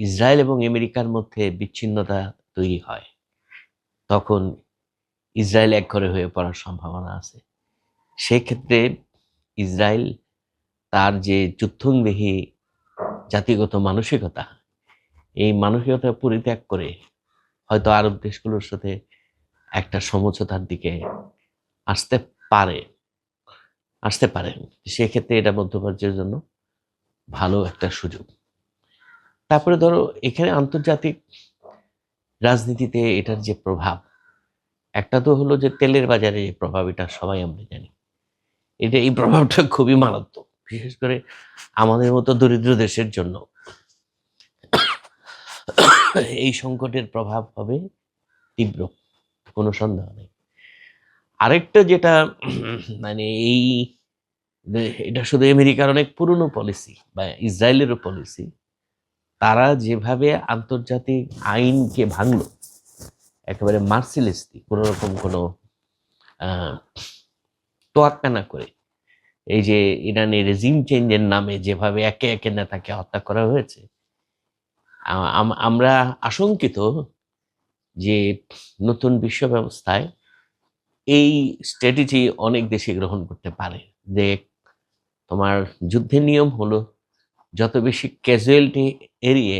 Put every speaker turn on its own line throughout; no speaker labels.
Israel এবং আমেরিকার মধ্যে বিচ্ছিন্নতা তৈরি হয়, তখন ইসরায়েল একঘরে হয়ে পড়ার সম্ভাবনা আছে। সেক্ষেত্রে ইসরায়েল তার যে যুদ্ধংদেহী জাতিগত মানসিকতা, এই মানসিকতা পরিত্যাগ করে হয়তো আরব দেশগুলোর সাথে একটা সমঝোতার দিকে আসতে পারে আসতে পারে। সেক্ষেত্রে এটা মধ্যপ্রাচ্যের জন্য ভালো একটা সুযোগ। তারপরে ধরো এখানে আন্তর্জাতিক রাজনীতিতে এটার যে প্রভাব, একটা তো হলো যে তেলের বাজারে যে প্রভাব, এটা সবাই আমরা জানি। এই প্রভাবটা খুবই মারাত্মক, বিশেষ করে আমাদের মতো দরিদ্র দেশের জন্য এই সংকটের প্রভাব হবে তীব্র, কোনো সন্দেহ নেই। আরেকটা যেটা মানে এটা শুধু আমেরিকার অনেক পুরনো পলিসি বা ইসরায়েলেরও পলিসি, তারা যেভাবে আন্তর্জাতিক আইনকে ভাঙলো একেবারে মার্সিলেসলি, কোনো রকম কোনো তোয়াক্কা না করে, এই যে ইরানে রেজিম চেঞ্জের নামে যেভাবে একে একে নেতাকে হত্যা করা হয়েছে, আমরা আশঙ্কিত যে নতুন বিশ্ব ব্যবস্থায় এই স্ট্র্যাটেজি অনেক দেশই গ্রহণ করতে পারে, যে তোমার যুদ্ধের নিয়ম হলো যত বেশি ক্যাজুয়ালিটি এড়িয়ে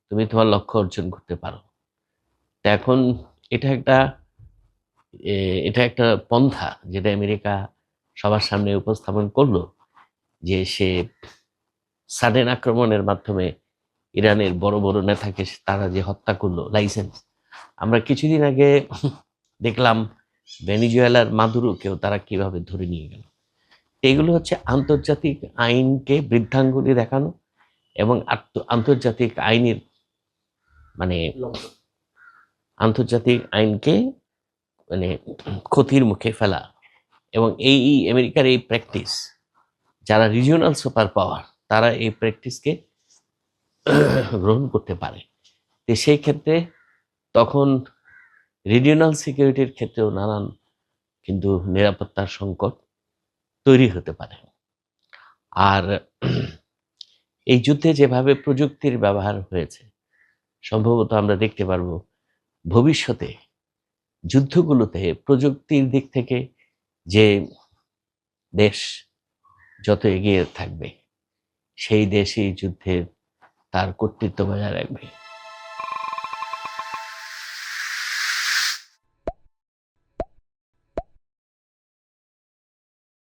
তুমি তোমার লক্ষ্য অর্জন করতে পারো। তা এখন এটা একটা এটা একটা পন্থা যেটা আমেরিকা সবার সামনে উপস্থাপন করলো, যে সে সাডেন আক্রমণের মাধ্যমে ইরানের বড় বড় নেতাকে তারা যে হত্যা করলো লাইসেন্স। আমরা কিছুদিন আগে দেখলাম ভেনিজুয়েলার মাদুরোকেও তারা কিভাবে ধরে নিয়ে গেল। এগুলো হচ্ছে আন্তর্জাতিক আইনকে বৃদ্ধাঙ্গুলি দেখানো এবং আন্তর্জাতিক আইনের মানে আন্তর্জাতিক আইনকে মানে ক্ষতির মুখে ফেলা। এবং এই আমেরিকার এই প্র্যাকটিস, যারা রিজিওনাল সুপার পাওয়ার তারা এই প্র্যাকটিসকে গ্রহণ করতে পারে। তো সেই ক্ষেত্রে তখন রিজিওনাল সিকিউরিটির ক্ষেত্রেও নানান কিন্তু নিরাপত্তার সংকট তৈরি হতে পারে। আর এই যুদ্ধে যেভাবে প্রযুক্তির ব্যবহার হয়েছে, সম্ভবত আমরা দেখতে পারবো ভবিষ্যতে যুদ্ধগুলোতে প্রযুক্তির দিক থেকে যে দেশ যত এগিয়ে থাকবে, সেই দেশই যুদ্ধের তার কর্তৃত্ব বজায় রাখবে।